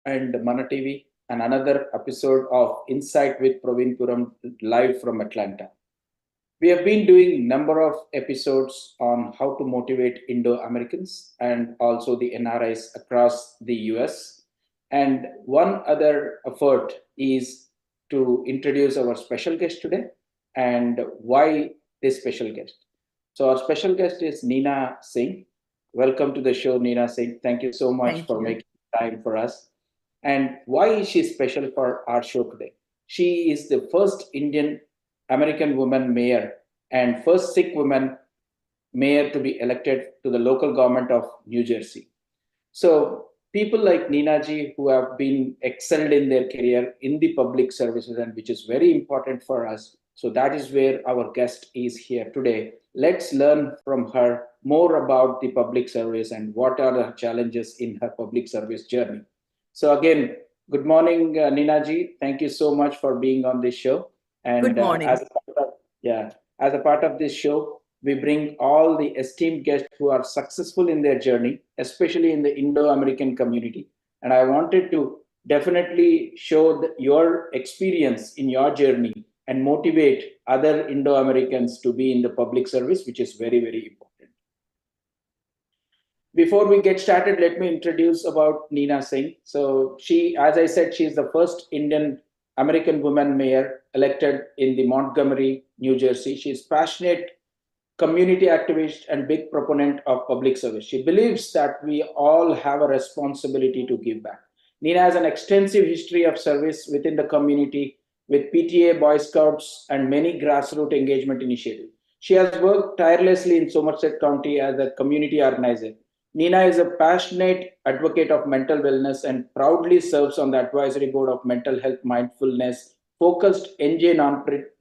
and Mana TV, and another episode of Insight with Praveen Puram live from Atlanta. We have been doing number of episodes on how to motivate Indo-Americans and also the NRIs across the US. And one other effort is to introduce our special guest today and why this special guest. So our special guest is Neena Singh. Welcome to the show, Neena Singh. Thank you so much Thank for you. making time for us. And why is she special for our show today? She is the first Indian American woman mayor and first Sikh woman mayor to be elected to the local government of New Jersey. So people like Neena ji who have been excelled in their career in the public services and which is very important for us. So that is where our guest is here today. Let's learn from her more about the public service and what are the challenges in her public service journey. So again, good morning, Neena ji. Thank you so much for being on this show. Good And morning. as a part of this show, we bring all the esteemed guests who are successful in their journey, especially in the Indo American community. And I wanted to definitely show your experience in your journey and motivate other Indo Americans to be in the public service, which is very, very important. Before we get started, let me introduce about Neena Singh. So she, as I said, she is the first Indian American woman mayor elected in the Montgomery, New Jersey. She is passionate community activist and big proponent of public service. She believes that we all have a responsibility to give back. Neena has an extensive history of service within the community with PTA, Boy Scouts, and many grassroots engagement initiatives. She has worked tirelessly in Somerset County as a community organizer. Neena is a passionate advocate of mental wellness and proudly serves on the advisory board of Mental Health Mindfulness focused NJ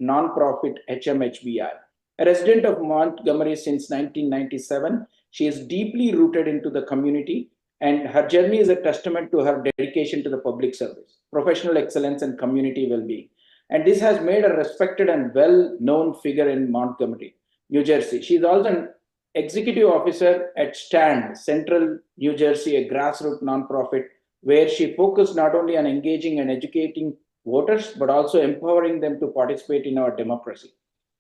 nonprofit HMHBI. A resident of Montgomery since 1997, she is deeply rooted into the community, and her journey is a testament to her dedication to the public service, professional excellence, and community well being. And this has made her a respected and well known figure in Montgomery, New Jersey. She is also an executive officer at STAND, Central New Jersey, a grassroots nonprofit, where she focused not only on engaging and educating voters, but also empowering them to participate in our democracy.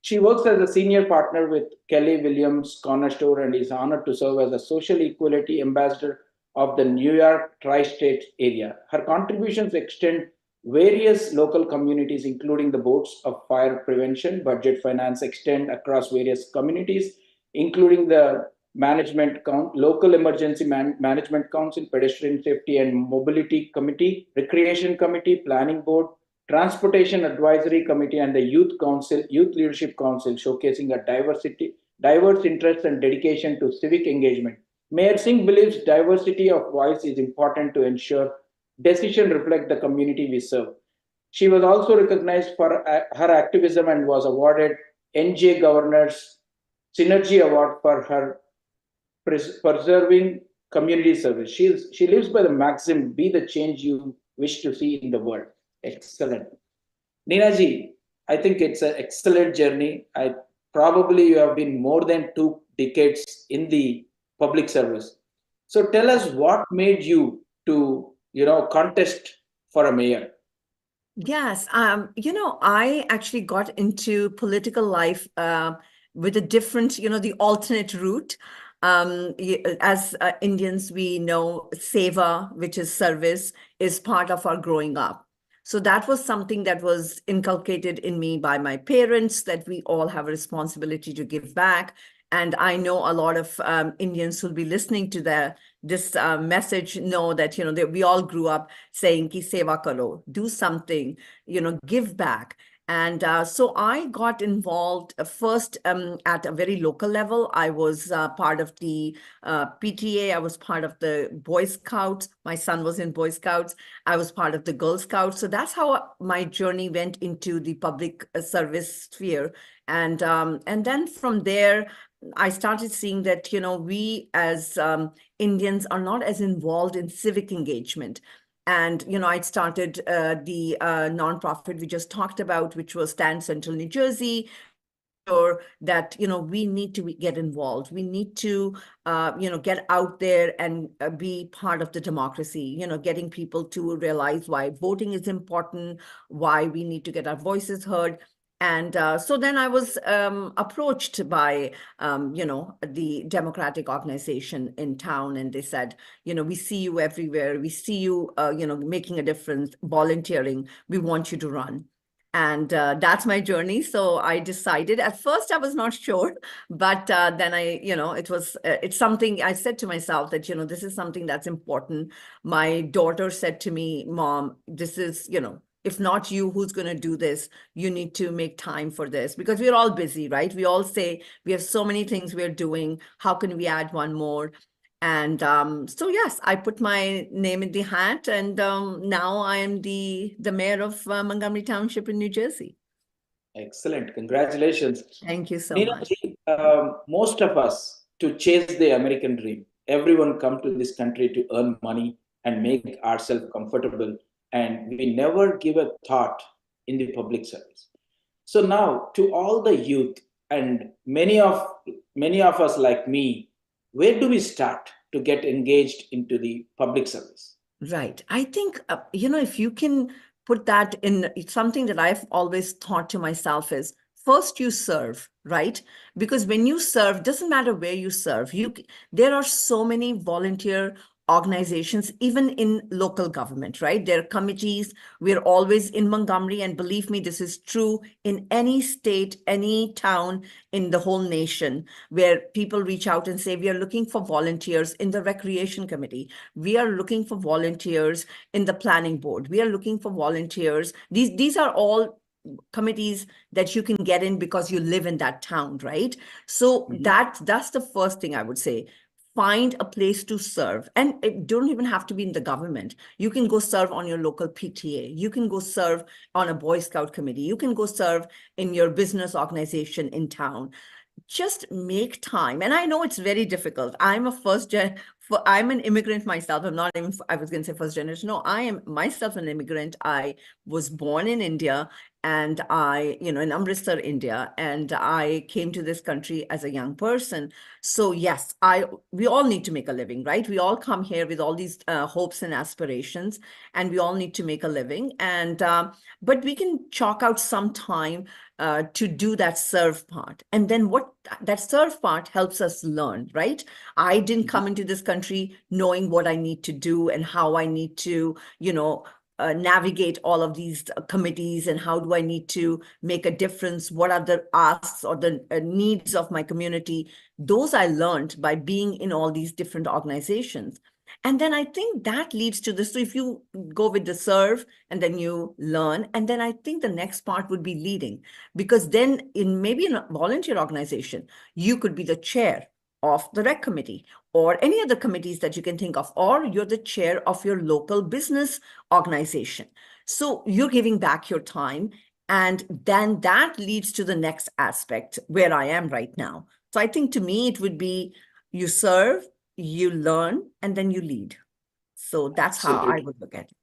She works as a senior partner with Kelly Williams Corner Store and is honored to serve as a social equality ambassador of the New York tri-state area. Her contributions extend various local communities, including the boards of fire prevention, budget finance, extend across various communities, including the local emergency management council, pedestrian safety and mobility committee, recreation committee, planning board, transportation advisory committee, and the youth leadership council, showcasing a diverse interests and dedication to civic engagement. Mayor Singh believes diversity of voice is important to ensure decisions reflect the community we serve. She was also recognized for her activism and was awarded NJ Governor's Synergy Award for her preserving community service. She lives by the maxim, be the change you wish to see in the world. Excellent. Neena ji, I think it's an excellent journey. I probably you have been more than 2 decades in the public service. So tell us what made you to contest for a mayor. Yes, I actually got into political life with a different, the alternate route. As Indians, we know seva, which is service, is part of our growing up. So that was something that was inculcated in me by my parents, that we all have a responsibility to give back. And I know a lot of Indians who'll be listening to this message know that, we all grew up saying ki seva karo, do something, give back. And so I got involved first at a very local level. I was part of the PTA. I was part of the Boy Scouts. My son was in Boy Scouts. I was part of the Girl Scouts. So that's how my journey went into the public service sphere. And then from there, I started seeing that, we as Indians are not as involved in civic engagement. And, I started the nonprofit we just talked about, which was Stand Central New Jersey, sure that, we need to get involved. We need to, get out there and be part of the democracy, getting people to realize why voting is important, why we need to get our voices heard. And so then I was approached by, the Democratic organization in town, and they said, we see you everywhere. We see you, making a difference, volunteering. We want you to run. And that's my journey. So I decided, at first I was not sure, but then it's something I said to myself that, this is something that's important. My daughter said to me, Mom, this is, if not you, who's going to do this? You need to make time for this, because we're all busy, right? We all say we have so many things we're doing. How can we add one more? And so yes, I put my name in the hat, and now I am the mayor of Montgomery Township in New Jersey. Excellent. Congratulations. Thank you so Neena, much. most of us to chase the American dream. Everyone come to this country to earn money and make ourselves comfortable, and we never give a thought in the public service. So now, to all the youth and many of us like me, where do we start to get engaged into the public service? Right. I think, if you can put that in, it's something that I've always thought to myself is, first you serve, right? Because when you serve, doesn't matter where you serve, there are so many volunteer organizations, even in local government, right? There are committees. We're always in Montgomery, and believe me, this is true in any state, any town in the whole nation, where people reach out and say, we are looking for volunteers in the recreation committee. We are looking for volunteers in the planning board. We are looking for volunteers. These are all committees that you can get in because you live in that town, right? So Mhm. that's the first thing I would say. Find a place to serve, and it don't even have to be in the government. You can go serve on your local PTA. You can go serve on a Boy Scout committee. You can go serve in your business organization in town. Just make time. And I know it's very difficult. I'm an immigrant myself. I'm not even, I was going to say first generation. No, I am myself an immigrant. I was born in India, and in Amritsar, India, and I came to this country as a young person. So yes, we all need to make a living, right? We all come here with all these hopes and aspirations, and we all need to make a living. And but we can chalk out some time to do that serve part. And then what that serve part helps us learn, right? I didn't Mhm. come into this country knowing what I need to do and how I need to, navigate all of these committees, and how do I need to make a difference? What are the asks or the needs of my community? Those I learned by being in all these different organizations. And then I think that leads to this. So if you go with the serve and then you learn, and then I think the next part would be leading, because then in maybe in a volunteer organization, you could be the chair of the rec committee or any other committees that you can think of, or you're the chair of your local business organization. So you're giving back your time. And then that leads to the next aspect where I am right now. So I think to me, it would be you serve, you learn, and then you lead. So that's how I Absolutely. would look at it.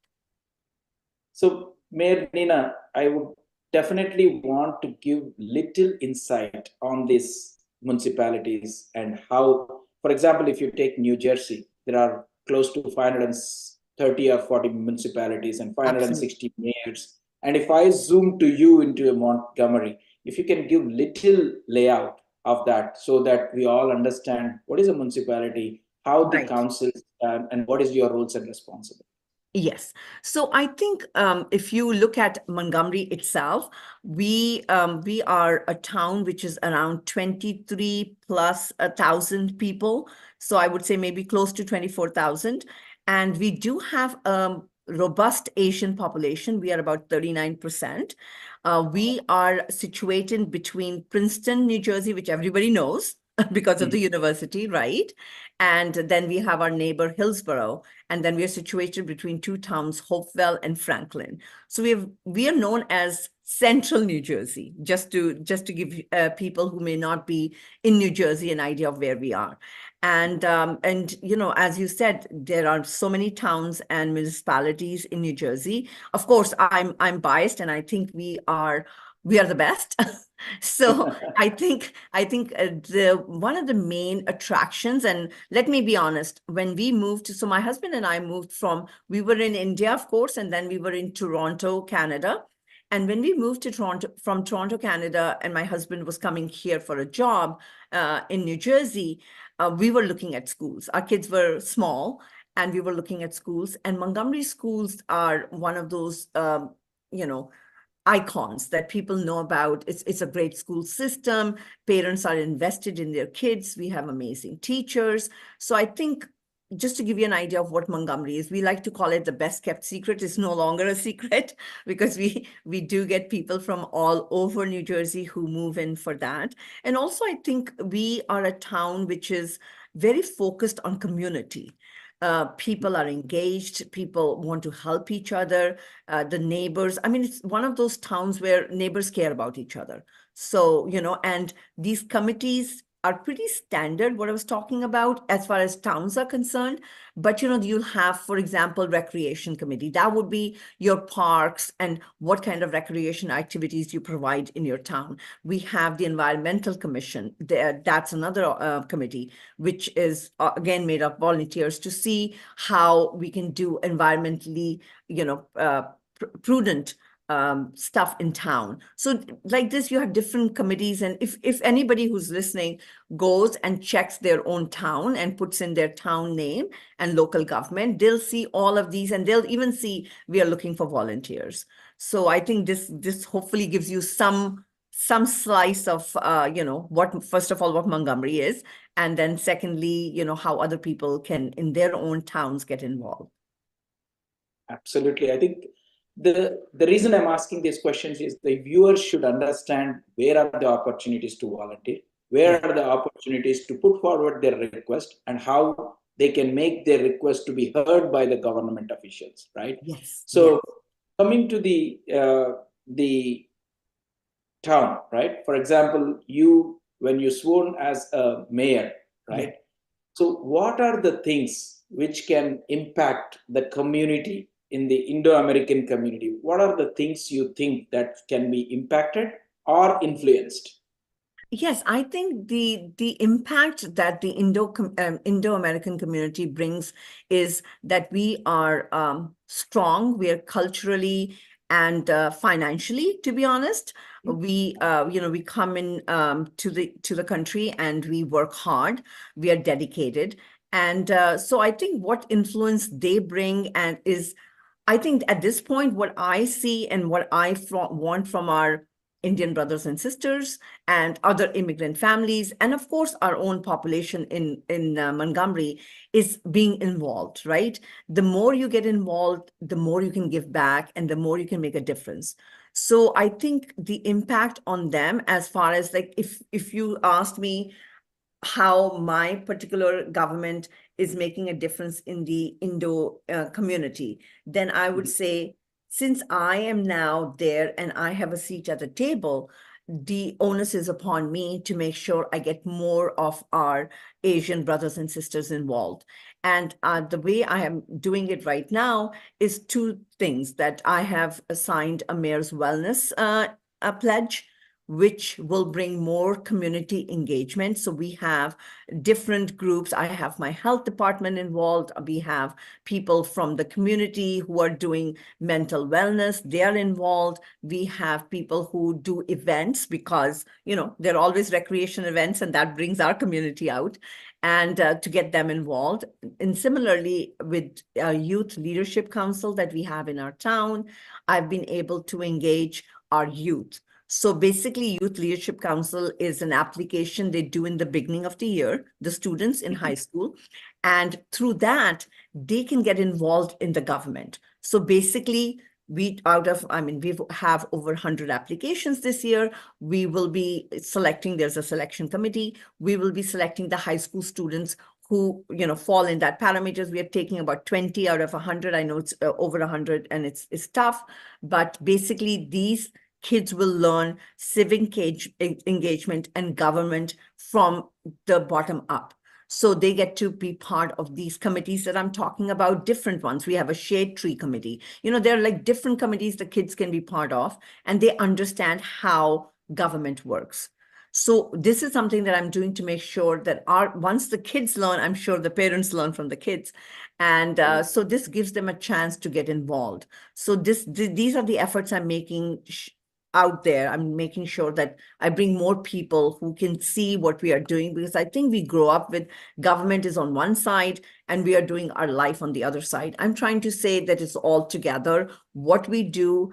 So, Mayor Nina, I would definitely want to give little insight on these municipalities and how, for example, if you take New Jersey, there are close to 530 or 40 municipalities and Absolutely. 560 mayors. And if I zoom to you into Montgomery, if you can give little layout of that so that we all understand what is a municipality, how the Right. councils, and what is your roles and responsibilities. Yes. So I think if you look at Montgomery itself, we are a town which is around 23 plus 1,000 people. So I would say maybe close to 24,000. And we do have a robust Asian population. We are about 39%. We are situated between Princeton, New Jersey, which everybody knows because of the university, right? And then we have our neighbor Hillsborough, and then we are situated between two towns, Hopewell and Franklin. So we are known as Central New Jersey, just to give people who may not be in New Jersey an idea of where we are. And as you said, there are so many towns and municipalities in New Jersey. Of course, I'm biased, and I think we are we are the best. So I think the one of the main attractions, and let me be honest, when we moved, so my husband and I moved we were in India, of course, and then we were in Toronto, Canada. And when we moved to Toronto, from Toronto, Canada, and my husband was coming here for a job in New Jersey, we were looking at schools. Our kids were small, and we were looking at schools. And Montgomery schools are one of those, you know, icons that people know about. It's a great school system. Parents are invested in their kids. We have amazing teachers. So I think, just to give you an idea of what Montgomery is, we like to call it the best kept secret. It's no longer a secret because we do get people from all over New Jersey who move in for that. And also, I think we are a town which is very focused on community. People are engaged, people want to help each other, the neighbors. I mean, it's one of those towns where neighbors care about each other. So, and these committees are pretty standard, what I was talking about as far as towns are concerned. But, you'll have, for example, recreation committee. That would be your parks and what kind of recreation activities you provide in your town. We have the environmental commission. That's another committee, which is again made of volunteers to see how we can do environmentally, prudent stuff in town. So like this, you have different committees. And if anybody who's listening goes and checks their own town and puts in their town name and local government, they'll see all of these, and they'll even see we are looking for volunteers. So I think this hopefully gives you some slice of what, first of all, what Montgomery is, and then secondly, how other people can in their own towns get involved. Absolutely. I think the reason I'm asking these questions is the viewers should understand where are the opportunities to volunteer, where Yeah. are the opportunities to put forward their request, and how they can make their request to be heard by the government officials, right? Yes. Yes. So coming to the town, right? For example, when you sworn as a mayor, Yeah. right? So, what are the things which can impact the community in the Indo-American community? What are the things you think that can be impacted or influenced? Yes, I think the impact that the Indo-American community brings is that we are strong. We are culturally and financially, to be honest. We come in to the country and we work hard. We are dedicated, and so I think what influence they bring and is, I think at this point, what I see and what I want from our Indian brothers and sisters and other immigrant families, and of course our own population in Montgomery, is being involved. Right, the more you get involved, the more you can give back, and the more you can make a difference. So I think the impact on them, as far as, like, if you asked me how my particular government is making a difference in the Indo community, then I would say, since I am now there and I have a seat at the table, the onus is upon me to make sure I get more of our Asian brothers and sisters involved. And the way I am doing it right now is two things: that I have assigned a mayor's wellness a pledge, which will bring more community engagement. So we have different groups. I have my health department involved. We have people from the community who are doing mental wellness. They are involved. We have people who do events because, there are always recreation events, and that brings our community out, and to get them involved. And similarly, with Youth Leadership Council that we have in our town, I've been able to engage our youth. So basically, Youth Leadership Council is an application they do in the beginning of the year, the students in high school. And through that, they can get involved in the government. So basically, we have over 100 applications this year. We will be selecting, there's a selection committee. We will be selecting the high school students who, fall in that parameters. We are taking about 20 out of 100. I know it's over 100 and it's tough, but basically these kids will learn civic engagement and government from the bottom up. So they get to be part of these committees that I'm talking about, different ones. We have a shade tree committee. There are like different committees the kids can be part of, and they understand how government works. So this is something that I'm doing to make sure that once the kids learn, I'm sure the parents learn from the kids. And so this gives them a chance to get involved. So these are the efforts I'm making out there. I'm making sure that I bring more people who can see what we are doing, because I think we grow up with government is on one side and we are doing our life on the other side. I'm trying to say that it's all together. What we do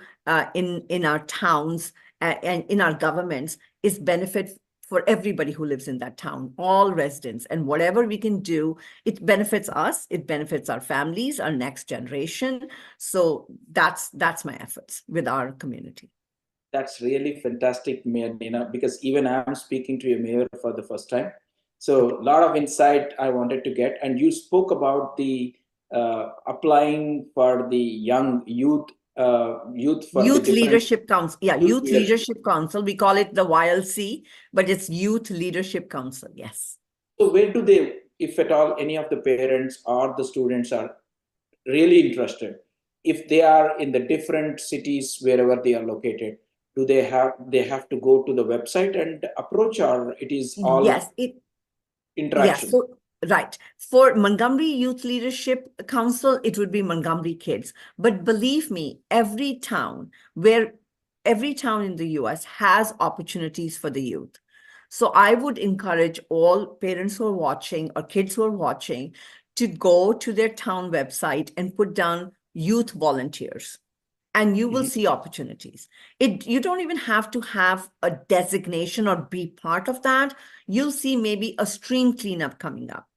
in our towns and in our governments is benefit for everybody who lives in that town, all residents, and whatever we can do, it benefits us, it benefits our families, our next generation. So that's my efforts with our community. That's really fantastic, Mayor Neena, because even I'm speaking to a mayor for the first time. So a lot of insight I wanted to get. And you spoke about the applying for the young youth for the Youth different Leadership Council. Yeah, youth Youth leadership. Leadership Council. We call it the YLC, but it's Youth Leadership Council. Yes. So where do they, if at all, any of the parents or the students are really interested, if they are in the different cities wherever they are located, do they have to go to the website and approach, or it is all Yes, yes. interaction? So, right. For Montgomery Youth Leadership Council, it would be Montgomery kids. But believe me, every town in the US has opportunities for the youth. So I would encourage all parents who are watching or kids who are watching to go to their town website and put down youth volunteers, and you will Mhm. see opportunities. You don't even have to have a designation or be part of that. You'll see maybe a stream cleanup coming up,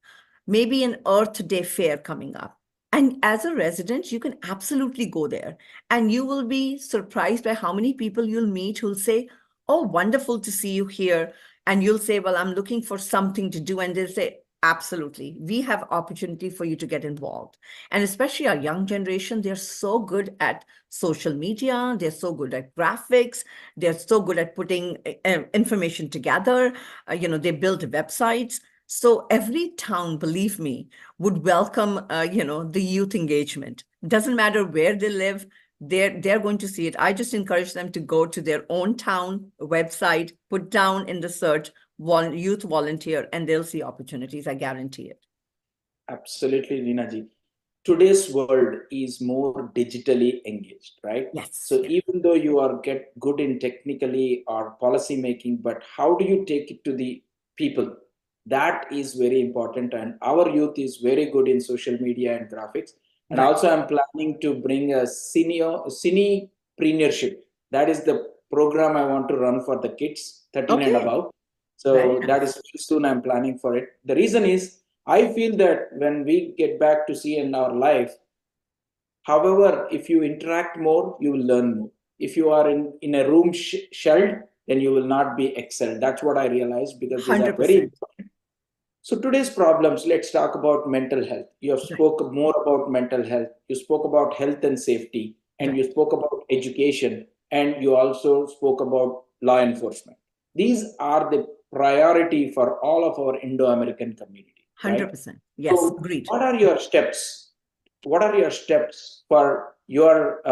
maybe an Earth Day fair coming up. And as a resident, you can absolutely go there, and you will be surprised by how many people you'll meet who'll say, "Oh, wonderful to see you here." And you'll say, "Well, I'm looking for something to do." And they'll say, "Absolutely. We have opportunity for you to get involved." And especially our young generation, they're so good at social media. They're so good at graphics. They're so good at putting information together. They build websites. So every town, believe me, would welcome, the youth engagement. Doesn't matter where they live, they're going to see it. I just encourage them to go to their own town website, put down in the search youth volunteer, and they'll see opportunities. I guarantee it. Absolutely, Rinaji. Today's world is more digitally engaged, right? Yes, So yes, even though you are get good in technically or policy making, but how do you take it to the people? That is very important. And our youth is very good in social media and graphics. And right. also, I'm planning to bring a cinepreneurship. That is the program I want to run for the kids 13 and Okay, above. very So that is nice. very soon I'm planning for it. The reason is I feel that when we get back to see in our life, however, if you interact more, you will learn more. If you are in a room shelled, then you will not be excelled. That's what I realized, because these are very 100%. important. So today's problems, let's talk about mental health. You have Right, spoke more about mental health. You spoke about health and safety, and you right. spoke about education, and you also spoke about law enforcement. These are the priority for all of our Indo-American community, right? 100%. Yes, So, agreed. what are your steps? What are your steps for your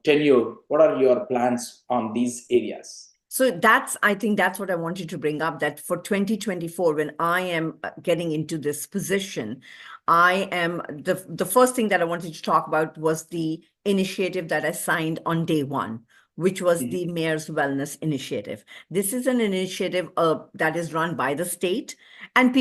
tenure? What are your plans on these areas? So I think that's what I wanted to bring up, that for 2024, when I am getting into this position, the first thing that I wanted to talk about was the initiative that I signed on day one, which was Mhm. the Mayor's Wellness Initiative. This is an initiative that is run by the state, and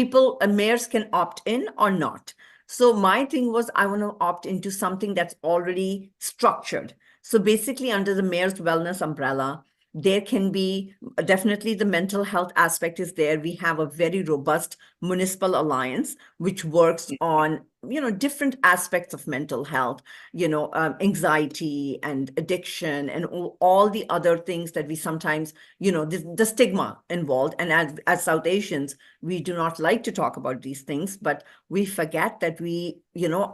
mayors can opt in or not. So my thing was, I want to opt into something that's already structured. So basically, under the Mayor's Wellness umbrella, there can be definitely the mental health aspect is there. We have a very robust municipal alliance which works on different aspects of mental health, anxiety and addiction and all the other things that we sometimes, the stigma involved. And as South Asians, we do not like to talk about these things, but we forget that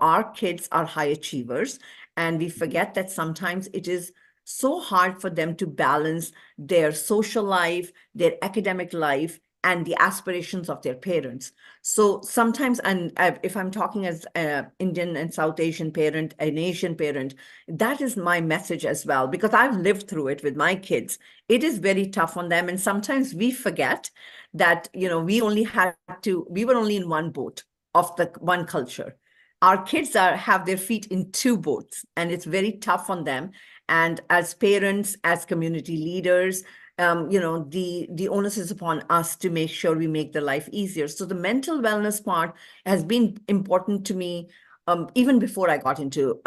our kids are high achievers, and we forget that sometimes it is so hard for them to balance their social life, their academic life, and the aspirations of their parents. So sometimes, and if I'm talking as an Indian and South Asian parent, an Asian parent, that is my message as well, because I've lived through it with my kids. It is very tough on them. And sometimes we forget that, we were only in one boat of the one culture. Our kids have their feet in two boats, and it's very tough on them. And as parents, as community leaders, the onus is upon us to make sure we make their life easier. So the mental wellness part has been important to me, even before I got into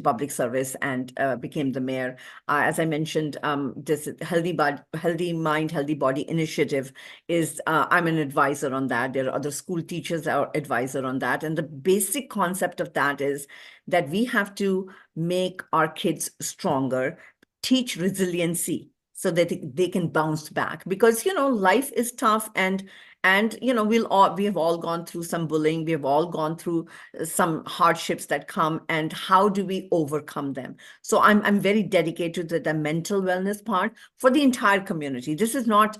public service and became the mayor. As I mentioned, this Healthy Mind, Healthy Body initiative is, I'm an advisor on that. There are other school teachers are advisor on that. And the basic concept of that is that we have to make our kids stronger, teach resiliency so that they can bounce back, because life is tough, and we have all gone through some bullying, we have all gone through some hardships that come, and how do we overcome them? So I'm very dedicated to the mental wellness part for the entire community. This is not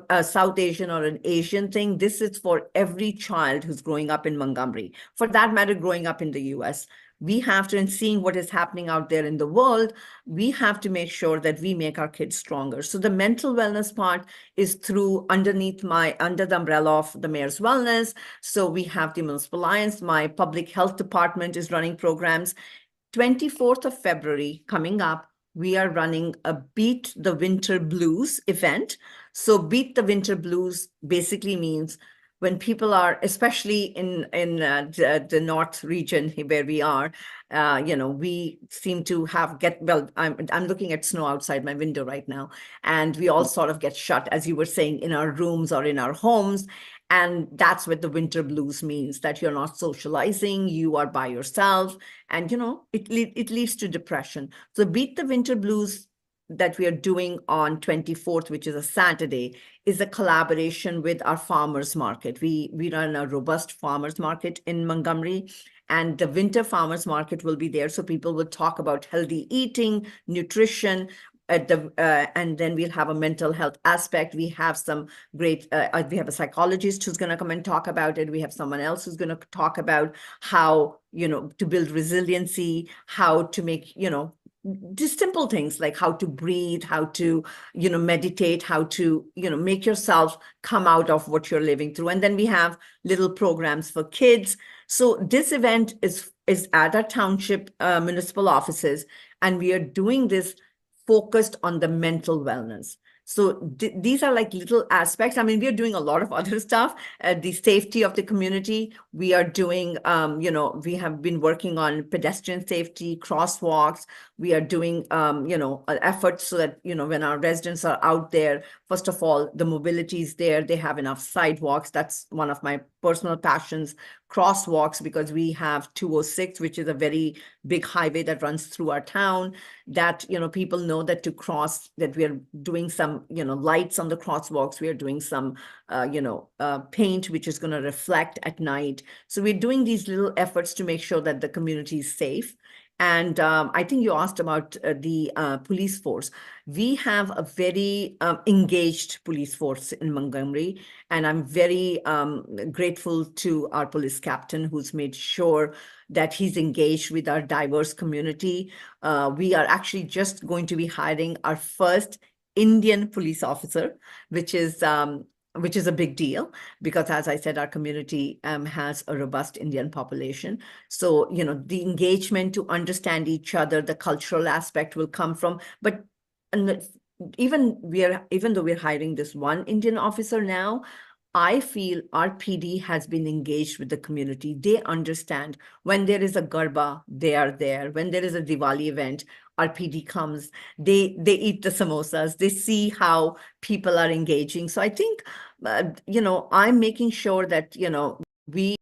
a South Asian or an Asian thing. This is for every child who's growing up in Montgomery, for that matter, growing up in the US. We have to, and seeing what is happening out there in the world, we have to make sure that we make our kids stronger. So the mental wellness part is through under the umbrella of the Mayor's Wellness. So we have the Municipal Alliance. My public health department is running programs. 24th of February coming up, we are running a Beat the Winter Blues event. So Beat the Winter Blues basically means when people are, especially in the north region where we are, we seem to I'm looking at snow outside my window right now, and we all sort of get shut, as you were saying, in our rooms or in our homes. And that's what the winter blues means, that you're not socializing, you are by yourself, and it leads to depression. So Beat the Winter Blues that we are doing on 24th, which is a Saturday, is a collaboration with our farmers market. We run a robust farmers market in Montgomery, and the winter farmers market will be there. So people will talk about healthy eating, nutrition, and then we'll have a mental health aspect. We have some great, we have a psychologist who's going to come and talk about it. We have someone else who's going to talk about how, to build resiliency, how to make, just simple things like how to breathe, how to, meditate, how to, make yourself come out of what you're living through. And then we have little programs for kids. So this event is at our township municipal offices, and we are doing this focused on the mental wellness. So these are like little aspects. I mean, we are doing a lot of other stuff. The safety of the community. We are doing, we have been working on pedestrian safety, crosswalks. We are doing, efforts so that, when our residents are out there, first of all, the mobility is there. They have enough sidewalks. That's one of my personal passions. Crosswalks, because we have 206, which is a very big highway that runs through our town, that, people know that to cross, that we are doing some, lights on the crosswalks. We are doing some, paint, which is going to reflect at night. So we're doing these little efforts to make sure that the community is safe. And I think you asked about the police force. We have a very engaged police force in Montgomery, and I'm very grateful to our police captain who's made sure that he's engaged with our diverse community. We are actually just going to be hiring our first Indian police officer, which is a big deal, because as I said, our community has a robust Indian population. So, the engagement to understand each other, the cultural aspect will come from, but even though we're hiring this one Indian officer now, I feel our PD has been engaged with the community. They understand when there is a Garba, they are there. When there is a Diwali event, our PD comes. They eat the samosas. They see how people are engaging. So I think, I'm making sure that, we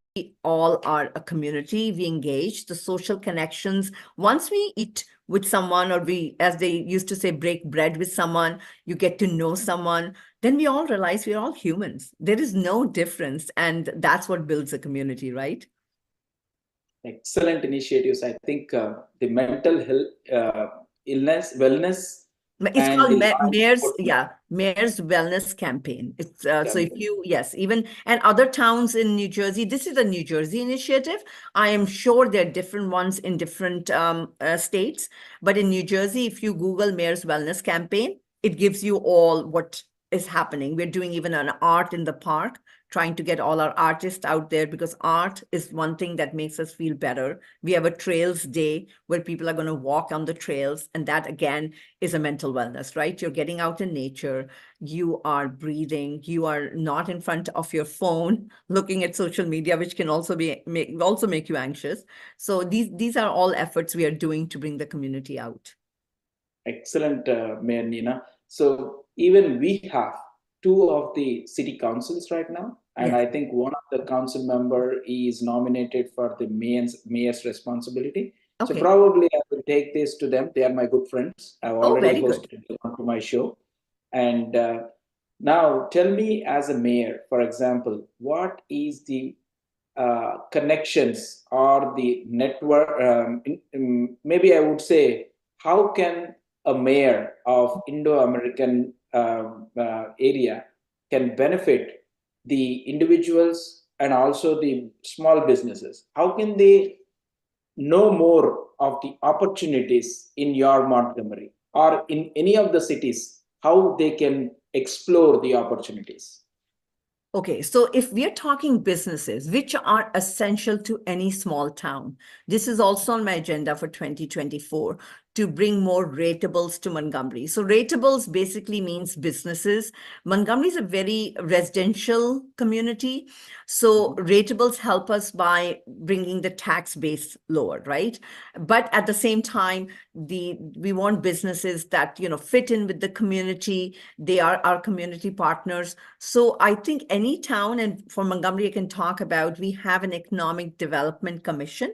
all are a community. We engage the social connections. Once we eat with someone, or we, as they used to say, break bread with someone, you get to know someone, then we all realize we're all humans. There is no difference. And that's what builds a community, right? Excellent initiatives. I think the mental health, illness, wellness, It's and called the large Mayor's, footprint yeah, Mayor's Wellness Campaign. It's so if campaign. you, yes, even and other towns in New Jersey, this is a New Jersey initiative. I am sure there are different ones in different states, but in New Jersey, if you Google Mayor's Wellness Campaign, it gives you all what is happening. We're doing even an art in the park, trying to get all our artists out there because art is one thing that makes us feel better. We have a trails day where people are going to walk on the trails, and that again is a mental wellness, right? You're getting out in nature, you are breathing, you are not in front of your phone looking at social media, which can also also make you anxious. So these are all efforts we are doing to bring the community out. Excellent, Mayor Neena. So even we have two of the city councils right now, and Yes. I think one of the council member is nominated for the mayor's responsibility. So Okay. probably I will take this to them. They are my good friends. I've Oh, already very good. hosted them onto my show. And now tell me, as a mayor, for example, what is the connections or the network, maybe I would say, how can a mayor of Indo-American area can benefit the individuals and also the small businesses? How can they know more of the opportunities in your Montgomery or in any of the cities, how they can explore the opportunities? Okay, so if we're talking businesses, which are essential to any small town, this is also on my agenda for 2024 to bring more ratables to Montgomery. So ratables basically means businesses. Montgomery is a very residential community. So Mhm. ratables help us by bringing the tax base lower, right? But at the same time, we want businesses that, fit in with the community. They are our community partners. So I think any town, and for Montgomery, I can talk about, we have an economic development commission.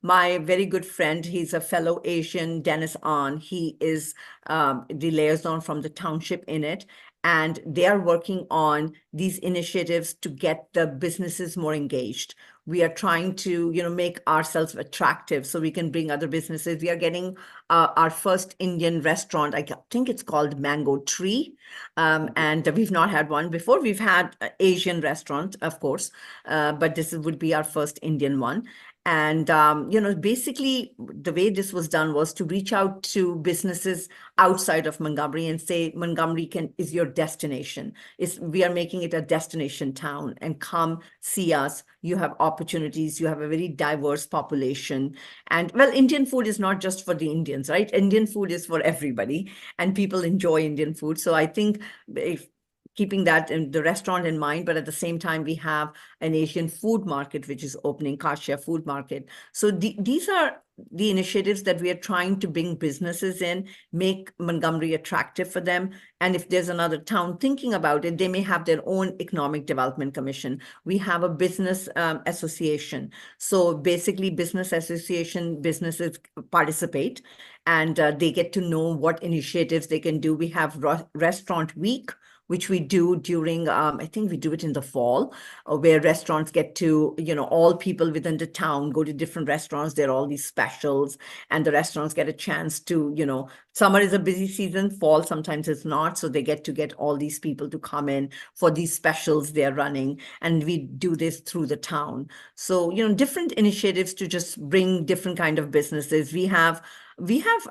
My very good friend, he's a fellow Asian, Dennis An. He is the liaison from the township in it. And they are working on these initiatives to get the businesses more engaged. We are trying to, make ourselves attractive so we can bring other businesses. We are getting our first Indian restaurant. I think it's called Mango Tree. And we've not had one before. We've had Asian restaurant, of course, but this would be our first Indian one. And basically, the way this was done was to reach out to businesses outside of Montgomery and say, Montgomery is your destination. We are making it a destination town, and come see us. You have opportunities. You have a very diverse population. And well, Indian food is not just for the Indians, right? Indian food is for everybody, and people enjoy Indian food. So I think if keeping that in the restaurant in mind, but at the same time, we have an Asian food market, which is opening, Kasia Food Market. So these are the initiatives that we are trying to bring businesses in, make Montgomery attractive for them. And if there's another town thinking about it, they may have their own economic development commission. We have a business association. So basically, business association businesses participate, and they get to know what initiatives they can do. We have restaurant week, which we do during, I think we do it in the fall, where restaurants get to, all people within the town go to different restaurants. There are all these specials, and the restaurants get a chance to, summer is a busy season, fall sometimes it's not. So they get all these people to come in for these specials they're running. And we do this through the town. So, different initiatives to just bring different kind of businesses. We have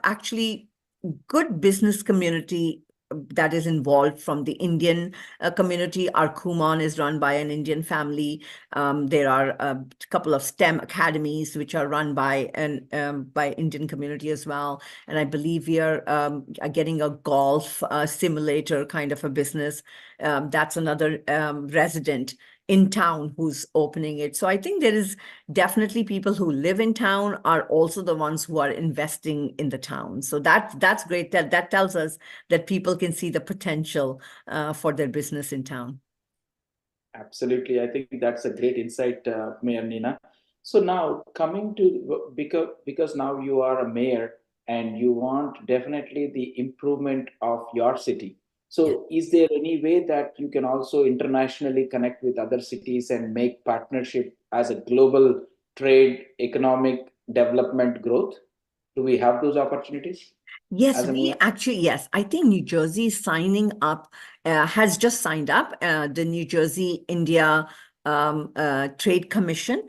actually good business community that is involved from the Indian community. Our Kuman is run by an Indian family. There are a couple of STEM academies which are run by Indian community as well. And I believe we are getting a golf simulator kind of a business. That's another resident in town who's opening it. So I think there is definitely people who live in town are also the ones who are investing in the town. So that's great. That tells us that people can see the potential for their business in town. Absolutely. I think that's a great insight, Mayor Nina. So now coming to, because now you are a mayor and you want definitely the improvement of your city. Yeah. So is there any way that you can also internationally connect with other cities and make partnership as a global trade, economic development growth? Do we have those opportunities? Yes, as a we movement? actually, yes, I think New Jersey is signing up, has just signed up the New Jersey India Trade Commission.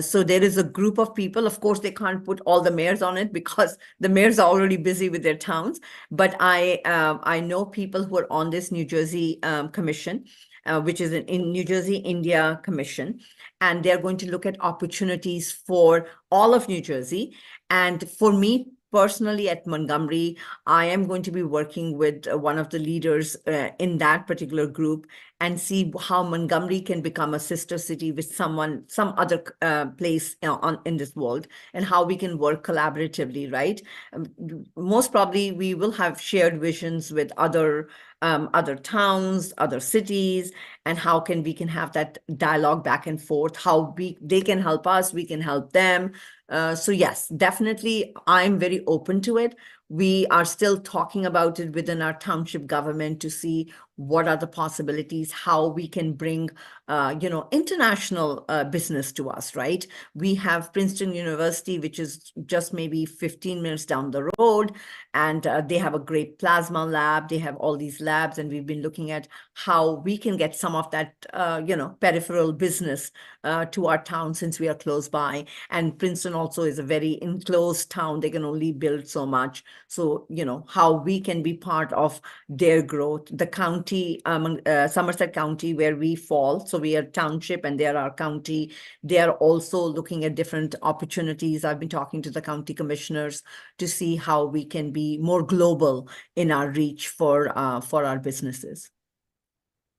So there is a group of people. Of course, they can't put all the mayors on it because the mayors are already busy with their towns. But I know people who are on this New Jersey commission, which is in New Jersey India Commission, and they're going to look at opportunities for all of New Jersey. And for me personally at Montgomery, I am going to be working with one of the leaders in that particular group and see how Montgomery can become a sister city with some other place in this world, and how we can work collaboratively, right? Most probably we will have shared visions with other towns, other cities, and how can we can have that dialogue back and forth, how they can help us, we can help them. So yes, definitely, I'm very open to it. We are still talking about it within our township government to see what are the possibilities, how we can bring, international business to us, right? We have Princeton University, which is just maybe 15 minutes down the road, and they have a great plasma lab. They have all these labs, and we've been looking at how we can get some of that, peripheral business to our town since we are close by. And Princeton also is a very enclosed town. They can only build so much. So, how we can be part of their growth. The county, Somerset County, where we fall, so we are township and they are our county. They are also looking at different opportunities. I've been talking to the county commissioners to see how we can be more global in our reach for our businesses.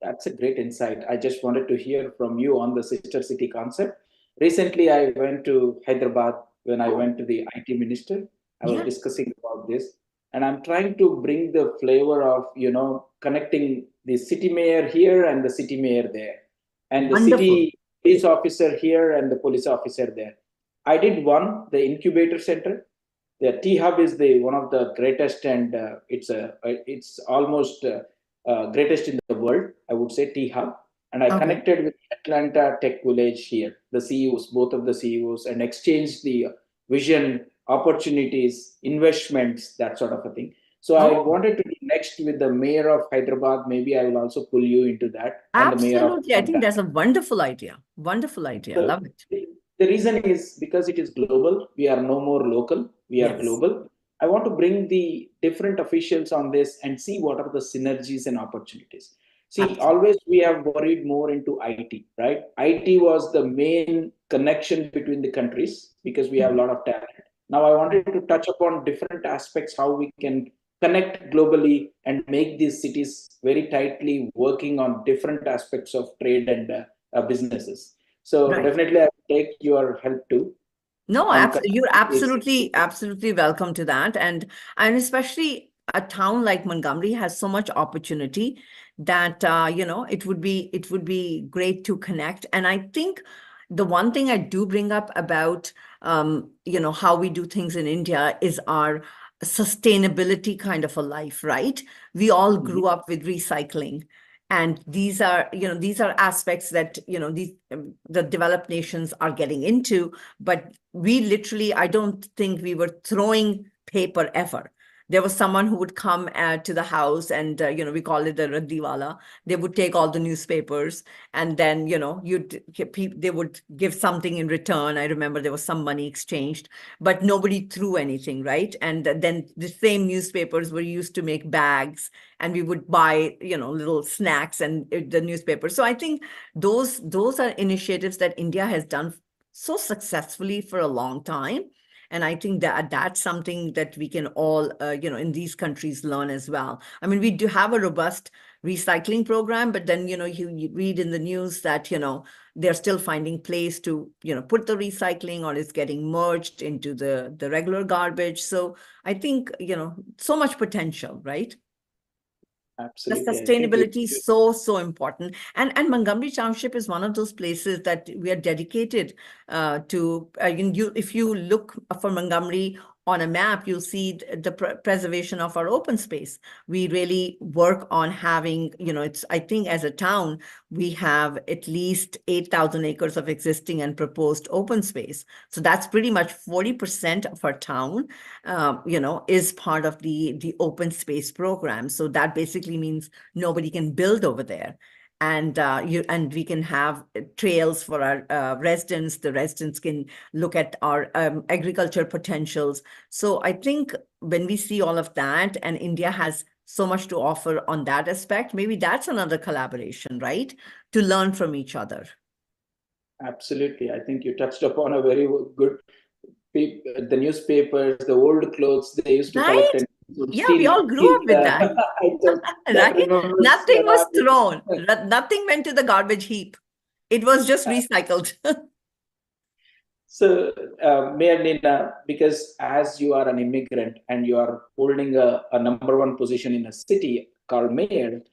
That's a great insight. I just wanted to hear from you on the sister city concept. Recently, I went to Hyderabad when I went to the IT minister. I was Yeah, discussing about this, and I'm trying to bring the flavor of, connecting the city mayor here and the city mayor there, and the wonderful. city police officer here and the police officer there. I did one, the incubator center. The T Hub is the one of the greatest, and it's almost greatest in the world. I would say T Hub, and I Okay. connected with Atlanta Tech Village here, the CEOs, both of the CEOs, and exchanged the vision, opportunities, investments, that sort of a thing. So I Oh, wanted to do next with the mayor of Hyderabad. Maybe I will also pull you into that, and the mayor of absolutely. I think Atlanta. that's a wonderful idea. Wonderful idea. The, Love it. the reason is because it is global. We are no more local. We are Yes, global. I want to bring the different officials on this and see what are the synergies and opportunities. See, absolutely. always we have worried more into IT, right? IT was the main connection between the countries because we have a Mhm. lot of talent. Now, I wanted to touch upon different aspects how we can connect globally and make these cities very tightly working on different aspects of trade and businesses. So Right. definitely, I will take your help too No, on you're connecting this. absolutely welcome to that. And especially a town like Montgomery has so much opportunity that it would be great to connect. And I think the one thing I do bring up about how we do things in India is our sustainability kind of a life, right? We all Mhm. grew up with recycling. And these are aspects that the developed nations are getting into, but we literally, I don't think we were throwing paper ever. There was someone who would come to the house, and we call it the raddiwala. They would take all the newspapers, and then they would give something in return. I remember there was some money exchanged, but nobody threw anything, right? And then the same newspapers were used to make bags, and we would buy little snacks and the newspapers. So I think those are initiatives that India has done so successfully for a long time. And I think that that's something that we can all, in these countries learn as well. I mean, we do have a robust recycling program, but then, you read in the news that, they're still finding place to, put the recycling, or it's getting merged into the regular garbage. So I think, so much potential, right? The Absolutely, I think sustainability is so important. And Montgomery Township is one of those places that we are dedicated to. If you look for Montgomery on a map, you'll see the preservation of our open space. We really work on having, I think as a town, we have at least 8,000 acres of existing and proposed open space. So that's pretty much 40% of our town, is part of the open space program. So that basically means nobody can build over there. And we can have trails for our residents. The residents can look at our agriculture potentials. So I think when we see all of that, and India has so much to offer on that aspect, maybe that's another collaboration, right? To learn from each other. Absolutely. I think you touched upon a very good the newspapers, the old clothes they used to Right? collect and Yeah, we steal, all grew steal up with that, items. That right? remembers Nothing when I was thrown. Nothing went to the garbage heap. It was just recycled. So, Mayor Nina, because as you are an immigrant and you are holding a number one position in a city called mayor,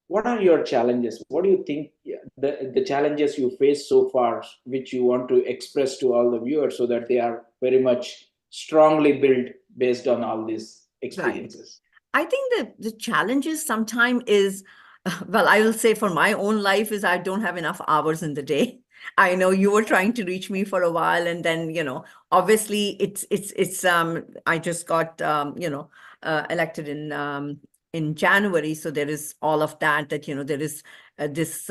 what are your challenges? What do you think the challenges you face so far, which you want to express to all the viewers so that they are very much strongly built based on all these Right. experiences? I think that the challenges sometimes is, well, I will say for my own life is I don't have enough hours in the day. I know you were trying to reach me for a while, and then, obviously I just got elected in January. So there is all of that, there is this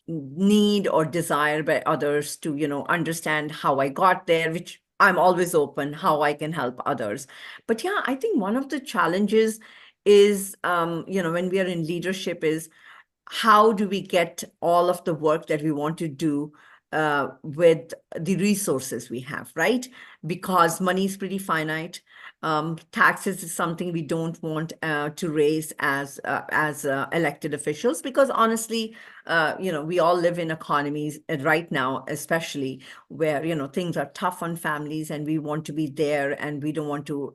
need or desire by others to understand how I got there, which I'm always open how I can help others. But yeah, I think one of the challenges is when we are in leadership is how do we get all of the work that we want to do with the resources we have, right? Because money is pretty finite. Taxes is something we don't want to raise as elected officials, because honestly, we all live in economies right now, especially where things are tough on families, and we want to be there, and we don't want to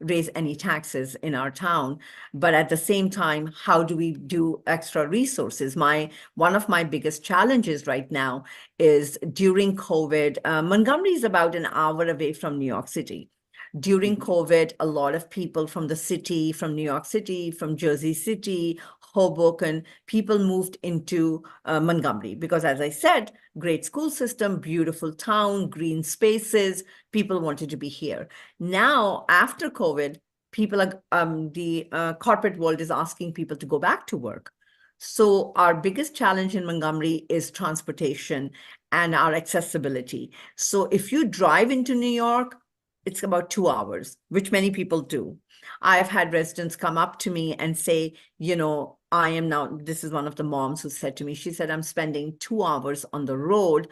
raise any taxes in our town. But at the same time, how do we do extra resources? One of my biggest challenges right now is during COVID. Montgomery is about an hour away from New York City. During COVID, a lot of people from the city, from New York City, from Jersey City, Hoboken, people moved into Montgomery because, as I said, great school system, beautiful town, green spaces, people wanted to be here. Now, after COVID, the corporate world is asking people to go back to work. So our biggest challenge in Montgomery is transportation and our accessibility. So if you drive into New York, it's about 2 hours, which many people do. I've had residents come up to me and say, this is one of the moms who said to me, she said, I'm spending 2 hours on the road,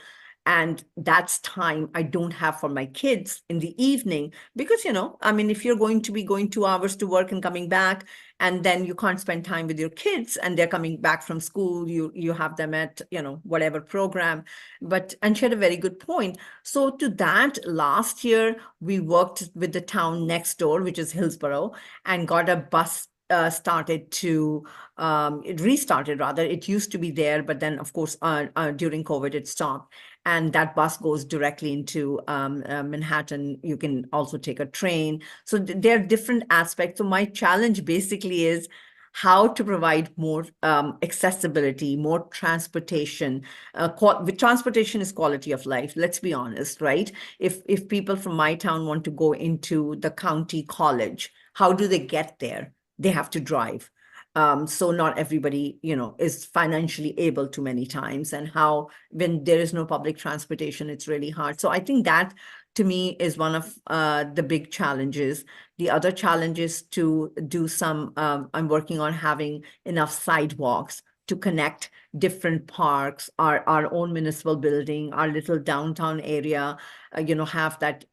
and that's time I don't have for my kids in the evening. Because, if you're going to be going 2 hours to work and coming back, and then you can't spend time with your kids and they're coming back from school, you have them at, whatever program. And she had a very good point. So to that, last year, we worked with the town next door, which is Hillsborough, and got a bus it restarted rather. It used to be there, but then of course during COVID it stopped. And that bus goes directly into Manhattan. You can also take a train. So there are different aspects. So my challenge basically is how to provide more accessibility, more transportation. Transportation is quality of life. Let's be honest, right? If people from my town want to go into the county college, how do they get there? They have to drive. So not everybody, is financially able to many times. And how, when there is no public transportation, it's really hard. So I think that, to me, is one of the big challenges. The other challenge is to do I'm working on having enough sidewalks to connect different parks, our own municipal building, our little downtown area, have that,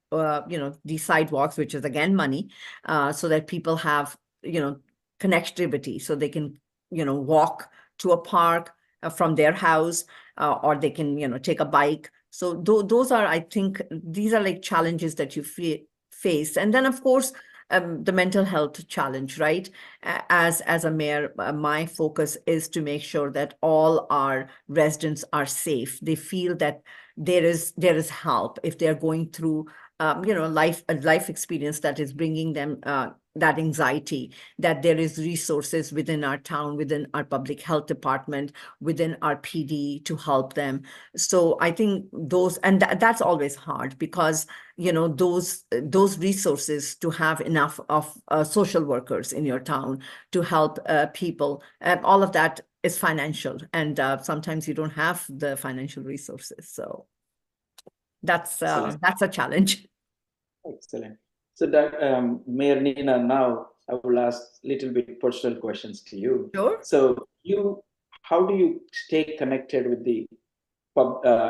these sidewalks, which is again money, so that people have, connectivity, so they can, walk to a park from their house, or they can, take a bike. So those are, I think, these are like challenges that you face. And then, of course, the mental health challenge, right? As a mayor, my focus is to make sure that all our residents are safe. They feel that there is help if they're going through a life experience that is bringing them that anxiety, that there is resources within our town, within our public health department, within our PD to help them. So I think those, and that's always hard because, those resources to have enough of social workers in your town to help people, all of that is financial. And sometimes you don't have the financial resources. So Excellent. that's a challenge. Excellent. So that Mayor Nina, now I will ask little bit personal questions to you. Sure. So how do you stay connected with the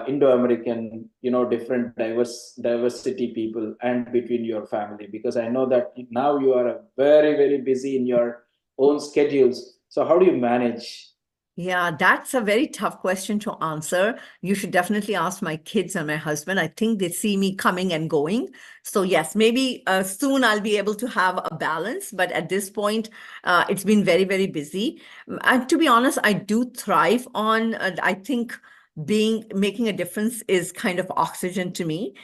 Indo-American, different diversity people and between your family? Because I know that now you are very, very busy in your own schedules. So how do you manage? Yeah, that's a very tough question to answer. You should definitely ask my kids and my husband. I think they see me coming and going. So yes, maybe soon I'll be able to have a balance. But at this point, it's been very, very busy. And to be honest, I do thrive on, I think making a difference is kind of oxygen to me,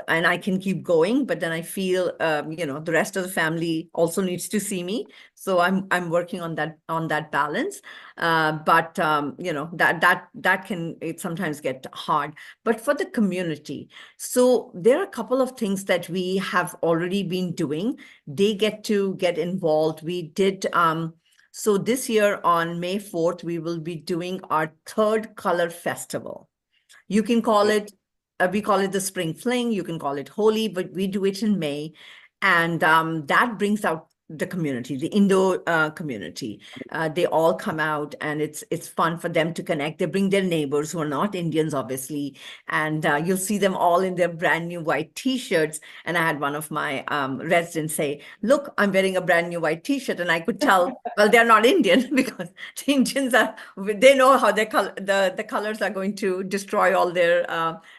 and I can keep going, but then I feel, the rest of the family also needs to see me. So I'm working on that balance. But that can it sometimes get hard. But for the community, so there are a couple of things that we have already been doing. They get to get involved. We did so this year on May 4th, we will be doing our third color festival. You can call it, we call it the Spring Fling, you can call it Holi, but we do it in May. And that brings out the community, the Indo community. They all come out and it's fun for them to connect. They bring their neighbors who are not Indians, obviously. And you'll see them all in their brand new white t-shirts. And I had one of my residents say, look, I'm wearing a brand new white t-shirt. And I could tell, well, they're not Indian because the Indians they know how the colors are going to destroy all their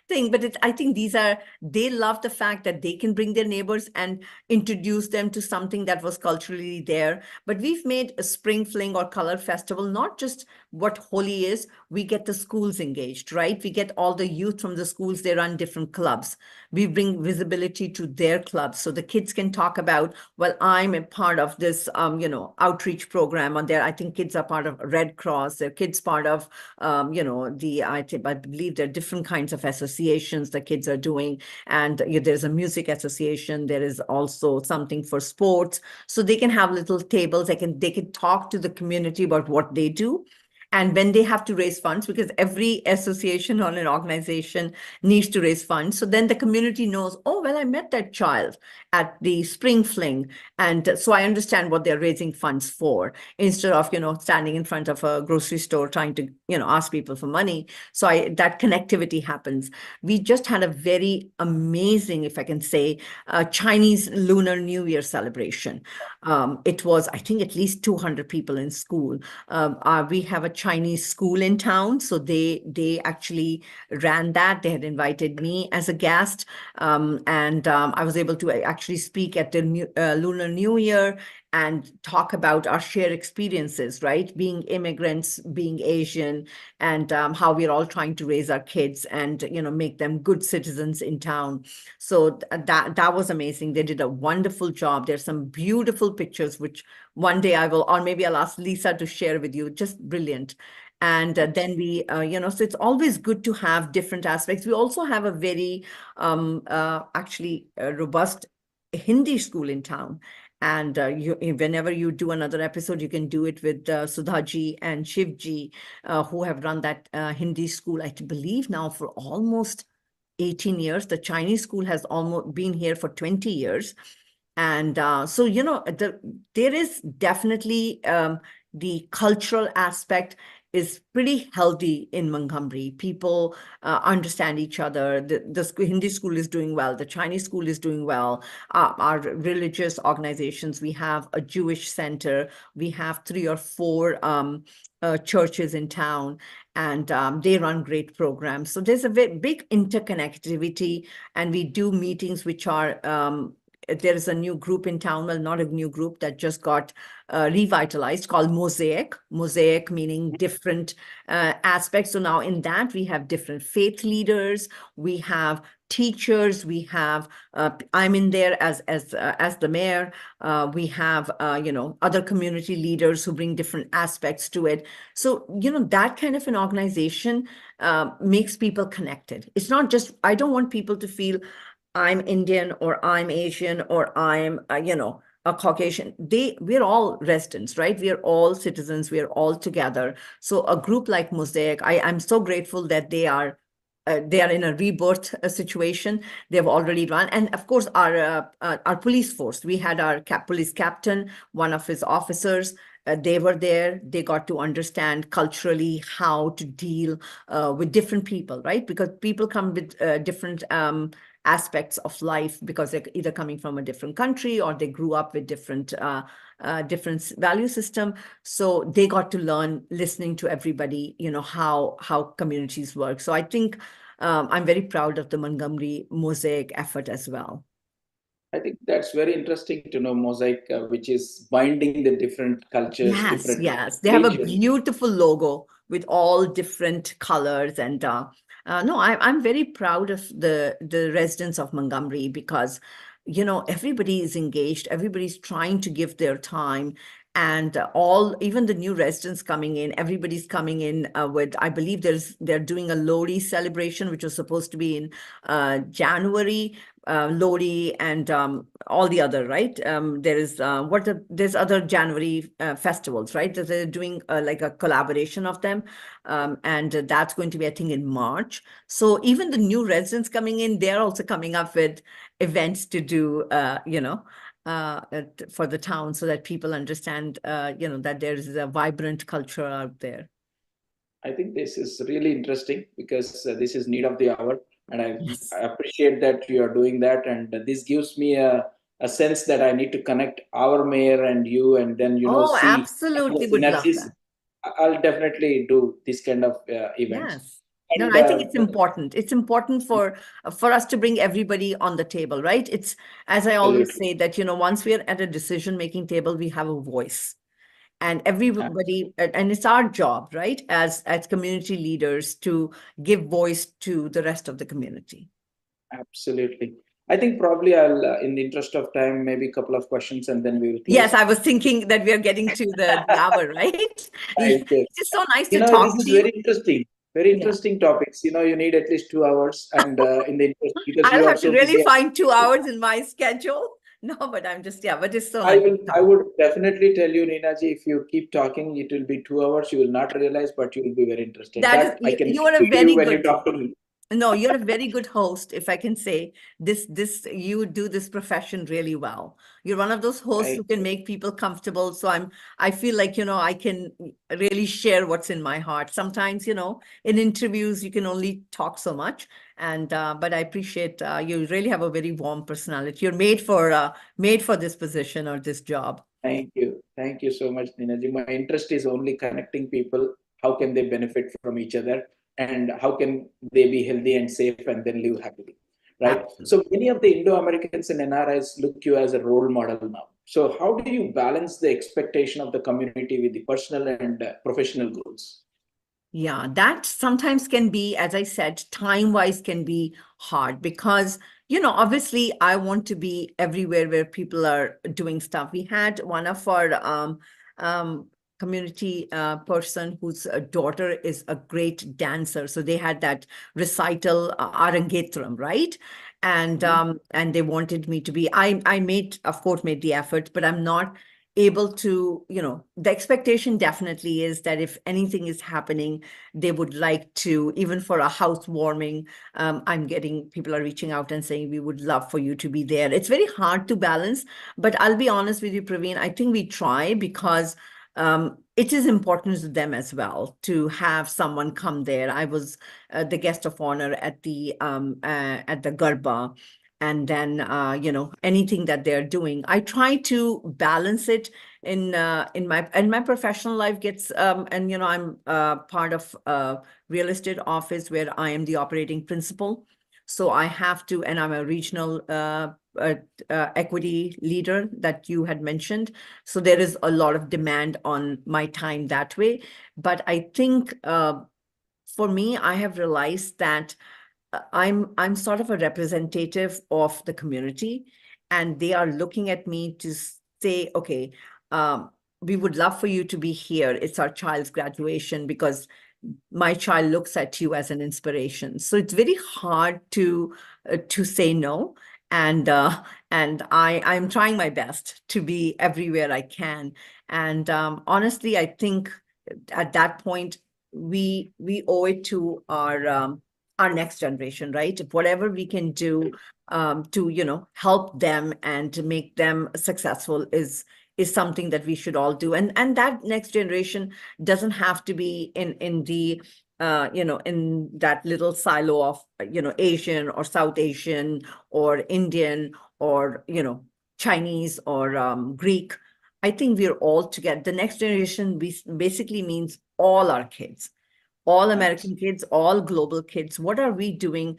thing. But I think they love the fact that they can bring their neighbors and introduce them to something that was culturally there. But we've made a Spring Fling or Color Festival, not just what Holi is, we get the schools engaged, right? We get all the youth from the schools, they run different clubs. We bring visibility to their clubs so the kids can talk about, well, I'm a part of this, outreach program on there. I think kids are part of Red Cross, their kids part of, I believe there are different kinds of associations the kids are doing. And there's a music association. There is also something for sports. So they can have little tables. They can talk to the community about what they do. And when they have to raise funds, because every association or an organization needs to raise funds. So then the community knows, oh, well, I met that child at the Spring Fling. And so I understand what they're raising funds for instead of, standing in front of a grocery store trying to, ask people for money. So that connectivity happens. We just had a very amazing, if I can say, Chinese Lunar New Year celebration. It was, I think, at least 200 people in school. We have a Chinese school in town, so they actually ran that. They had invited me as a guest, and I was able to actually speak at the Lunar New Year and talk about our shared experiences, right? Being immigrants, being Asian, and how we're all trying to raise our kids and make them good citizens in town. So that was amazing. They did a wonderful job. There's some beautiful pictures, which one day I will, or maybe I'll ask Lisa to share with you. Just brilliant. And then we, so it's always good to have different aspects. We also have a very actually robust Hindi school in town. And whenever you do another episode, you can do it with Sudhaji and Shivji, who have run that Hindi school, I believe now for almost 18 years. The Chinese school has almost been here for 20 years. And so, there is definitely the cultural aspect is pretty healthy in Montgomery. People understand each other. The Hindi school is doing well. The Chinese school is doing well. Our religious organizations, we have a Jewish center. We have 3 or 4 churches in town, and they run great programs. So there's a very big interconnectivity, and we do meetings which are there is a new group in town, well, not a new group that just got revitalized called Mosaic meaning different aspects. So now in that we have different faith leaders, we have teachers, we have I'm in there as the mayor. We have other community leaders who bring different aspects to it. So that kind of an organization makes people connected. It's not just, I don't want people to feel I'm Indian or I'm Asian or I'm a Caucasian. We're all residents, right? We are all citizens. We are all together. So a group like Mosaic, I'm so grateful that they are in a rebirth situation. They've already run, and of course, our police force. We had our police captain, one of his officers. They were there. They got to understand culturally how to deal with different people, right? Because people come with different aspects of life because they're either coming from a different country or they grew up with different value system. So they got to learn listening to everybody, how communities work. So I think I'm very proud of the Montgomery Mosaic effort as well. I think that's very interesting to know Mosaic, which is binding the different cultures, Yes, different yes. They have a religions. beautiful logo with all different colors. And no, I'm very proud of the residents of Montgomery because, everybody is engaged. Everybody's trying to give their time. And even the new residents coming in, everybody's coming in with, I believe they're doing a Lodi celebration, which was supposed to be in January. Lodi and all the other, right? There is there's other January festivals, right? That they're doing like a collaboration of them, and that's going to be, I think, in March. So even the new residents coming in, they're also coming up with events to do, for the town, so that people understand, that there is a vibrant culture out there. I think this is really interesting because this is need of the hour, and I Yes. appreciate that you are doing that. And this gives me a sense that I need to connect our mayor and you, and then Oh, see the absolutely would love synergies. that. I'll definitely do this kind of events. Yes. No, And I think it's important. It's important for us to bring everybody on the table, right? It's, as I always absolutely, say, that once we are at a decision-making table, we have a voice. And everybody, and it's our job, right, as community leaders to give voice to the rest of the community. absolutely. I think probably I'll, in the interest of time, maybe a couple of questions, and then we will Yes, close. I was thinking that we are getting to the hour, right? Thank you. It's just so nice to This talk is to you. very Yeah. interesting topics. You need at least 2 hours, and in the interest, because I'll you are have to so really busy. find 2 hours in my schedule. No, but I'm just, yeah, but it's so I nice will. to I talk. would definitely tell you, Neena ji, if you keep talking, it will be 2 hours. You will not realize, but you will be very interested. That is, That I can you are a feel you very when you good, talk to me. no, you're a very good host, if I can say you do this profession really well. You're one of those hosts I, who can make people comfortable. So I feel like, I can really share what's in my heart. Sometimes, in interviews, you can only talk so much. And, but I appreciate, you really have a very warm personality. You're made for this position or this job. Thank you so much, Neena ji. My interest is only connecting people. How can they benefit from each other, and how can they be healthy and safe, and then live happily, right? Absolutely. So many of the Indo-Americans and NRIs look you as a role model now. So how do you balance the expectation of the community with the personal and professional goals? Yeah, that sometimes can be, as I said, time-wise can be hard because, obviously I want to be everywhere where people are doing stuff. We had one of our um, community person whose daughter is a great dancer. So they had that recital, Arangetram, right? Mhm. And they wanted me to be, I made, of course, made the effort, but I'm not able to, the expectation definitely is that if anything is happening, they would like to, even for a housewarming, I'm getting, people are reaching out and saying, we would love for you to be there. It's very hard to balance, but I'll be honest with you, Praveen, I think we try because it is important to them as well to have someone come there. I was the guest of honor at the Garba, and then anything that they're doing, I try to balance it in my professional life gets and I'm part of a real estate office where I am the operating principal. So I have to, and I'm a regional equity leader that you had mentioned. So there is a lot of demand on my time that way. But I think for me, I have realized that I'm sort of a representative of the community, and they are looking at me to say, okay, um, we would love for you to be here. It's our child's graduation because my child looks at you as an inspiration. So it's very hard to say no. And I'm trying my best to be everywhere I can. And honestly, I think at that point we owe it to our next generation, right? Whatever we can do to help them and to make them successful is something that we should all do. And that next generation doesn't have to be in the in that little silo of Asian or South Asian or Indian or Chinese or Greek. I think we're all together. The next generation basically means all our kids, all Abs- American kids, all global kids. What are we doing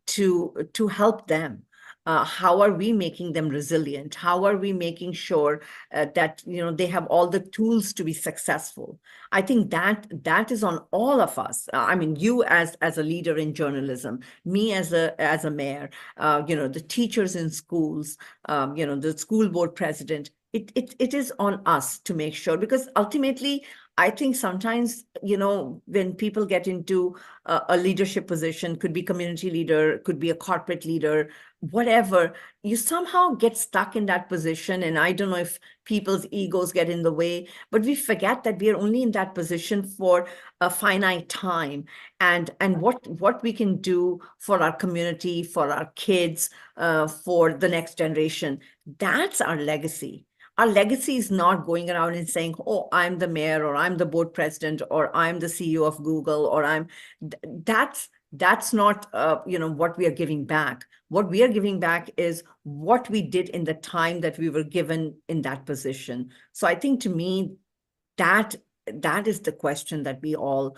to help them? How are we making them resilient? How are we making sure that they have all the tools to be successful? I think that is on all of us. I mean, you as a leader in journalism, me as a mayor, the teachers in schools, the school board president. It is on us to make sure, because ultimately I think sometimes, when people get into a leadership position, could be community leader, could be a corporate leader, whatever, you somehow get stuck in that position. And I don't know if people's egos get in the way, but we forget that we are only in that position for a finite time. And what we can do for our community, for our kids, for the next generation, that's our legacy. Our legacy is not going around and saying, oh, I'm the mayor, or I'm the board president, or I'm the CEO of Google, or that's not what we are giving back. What we are giving back is what we did in the time that we were given in that position. So I think, to me, that that is the question that we all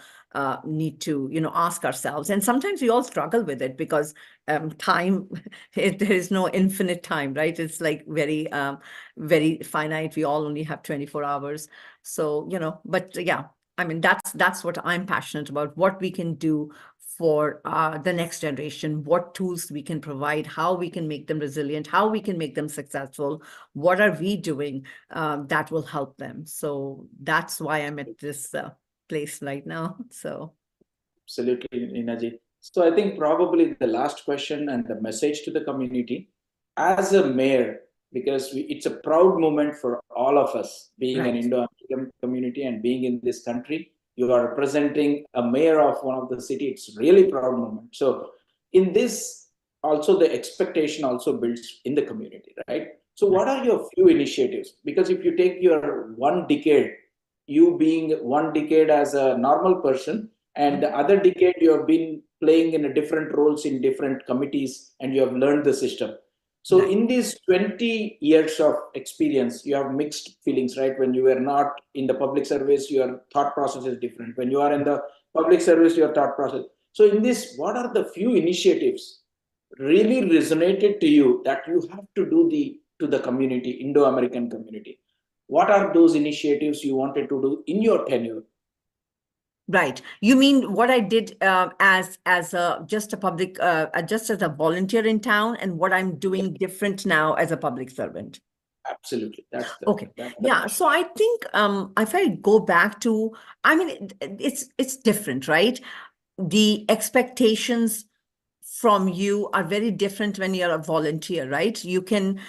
need to ask ourselves. And sometimes we all struggle with it, because time there is no infinite time, right? It's like very finite. We all only have 24 hours. So but yeah, I mean, that's what I'm passionate about, what we can do for the next generation, what tools we can provide, how we can make them resilient, how we can make them successful, what are we doing that will help them. So that's why I'm at this place right now. So Absolutely, Ninaji. So I think probably the last question and the message to the community as a mayor, because it's a proud moment for all of us being an right. Indo-American community and being in this country. You are representing a mayor of one of the city. It's really proud moment. So in this, also the expectation also builds in the community, right? So Right. what are your few initiatives? Because if you take your 1 decade, you being 1 decade as a normal person, and the other decade you have been playing in a different roles in different committees and you have learned the system. So Right. in these 20 years of experience you have mixed feelings, right? When you were not in the public service, your thought process is different. When you are in the public service, your thought process. So in this, what are the few initiatives really resonated to you that you have to do to the community, Indo-American community? What are those initiatives you wanted to do in your tenure? Right. You mean what I did as a just a public just as a volunteer in town, and what I'm doing different now as a public servant? Absolutely. Okay. That's the Yeah. question. So I think if I go back to, I mean, it's different, right? The expectations from you are very different when you're a volunteer, right? You can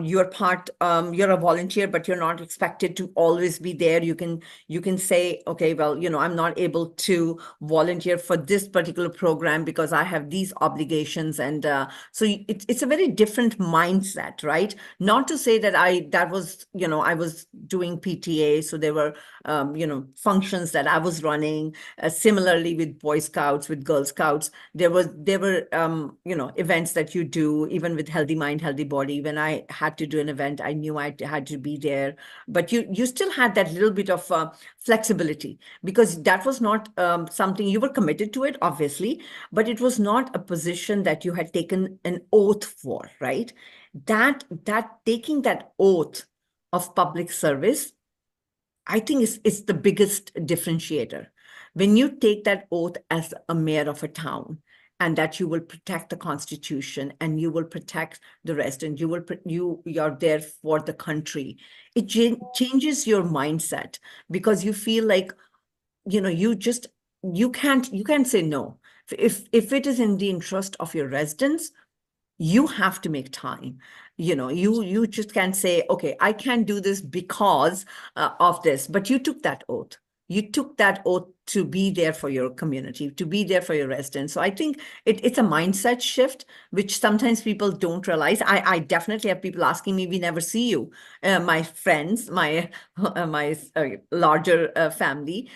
you're a volunteer, but you're not expected to always be there. You can say, okay, well, I'm not able to volunteer for this particular program because I have these obligations. And so it's a very different mindset, right? Not to say that I was doing PTA, so there were functions that I was running. Similarly with Boy Scouts, with Girl Scouts, there were events that you do, even with Healthy Mind Healthy Body. When I had to do an event, I knew I had to be there, but you still had that little bit of flexibility, because that was not something you were committed to it, obviously, but it was not a position that you had taken an oath for, right? that taking that oath of public service, I think is the biggest differentiator. When you take that oath as a mayor of a town, and that you will protect the Constitution and you will protect the resident, you're there for the country. It changes your mindset, because you feel like, you can't say no. If it is in the interest of your residents, you have to make time. You just can't say, okay, I can't do this because of this. But you took that oath to be there for your community, to be there for your residents. So I think it's a mindset shift, which sometimes people don't realize. I definitely have people asking me, we never see you. My friends, my larger family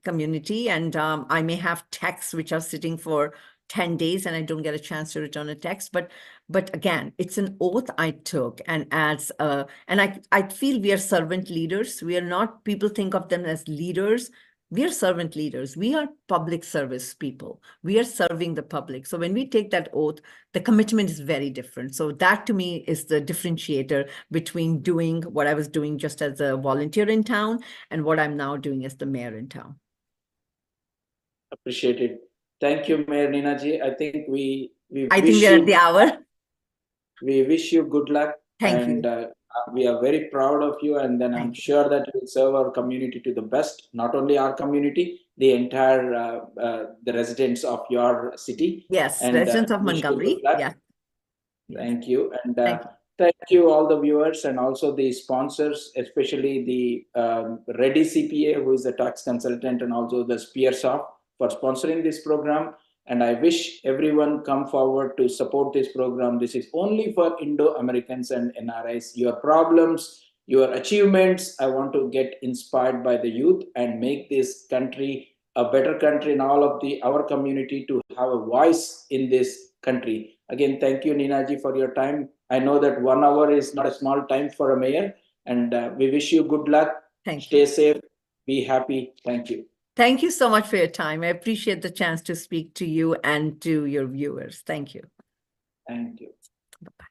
community, and I may have texts which are sitting for 10 days and I don't get a chance to return a text. But again, it's an oath I took. And I feel we are servant leaders. We are not, people think of them as leaders. We are servant leaders. We are public service people. We are serving the public. So when we take that oath, the commitment is very different. So that to me is the differentiator between doing what I was doing just as a volunteer in town and what I'm now doing as the mayor in town. Appreciate it. Thank you, Mayor Neena ji. I think I think we're at the hour. we wish you good luck, Thank and you. we are very proud of you. And then I'm Thank you. sure that you will serve our community to the best. Not only our community, the entire the residents of your city. Yes, And residents of wish you good Montgomery. luck. Yeah. Yes. Thank you. And Thank you. thank you, all the viewers and also the sponsors, especially the Ready CPA, who is the tax consultant, and also the Spearsoft for sponsoring this program. And I wish everyone come forward to support this program. This is only for Indo-Americans and NRIs. Your problems, your achievements, I want to get inspired by the youth and make this country a better country, and all of our community to have a voice in this country. Again, thank you, Neena ji, for your time. I know that 1 hour is not a small time for a mayor, and we wish you good luck. Thank Stay you. safe, be happy. Thank you. Thank you so much for your time. I appreciate the chance to speak to you and to your viewers. Thank you. Thank you. Bye-bye.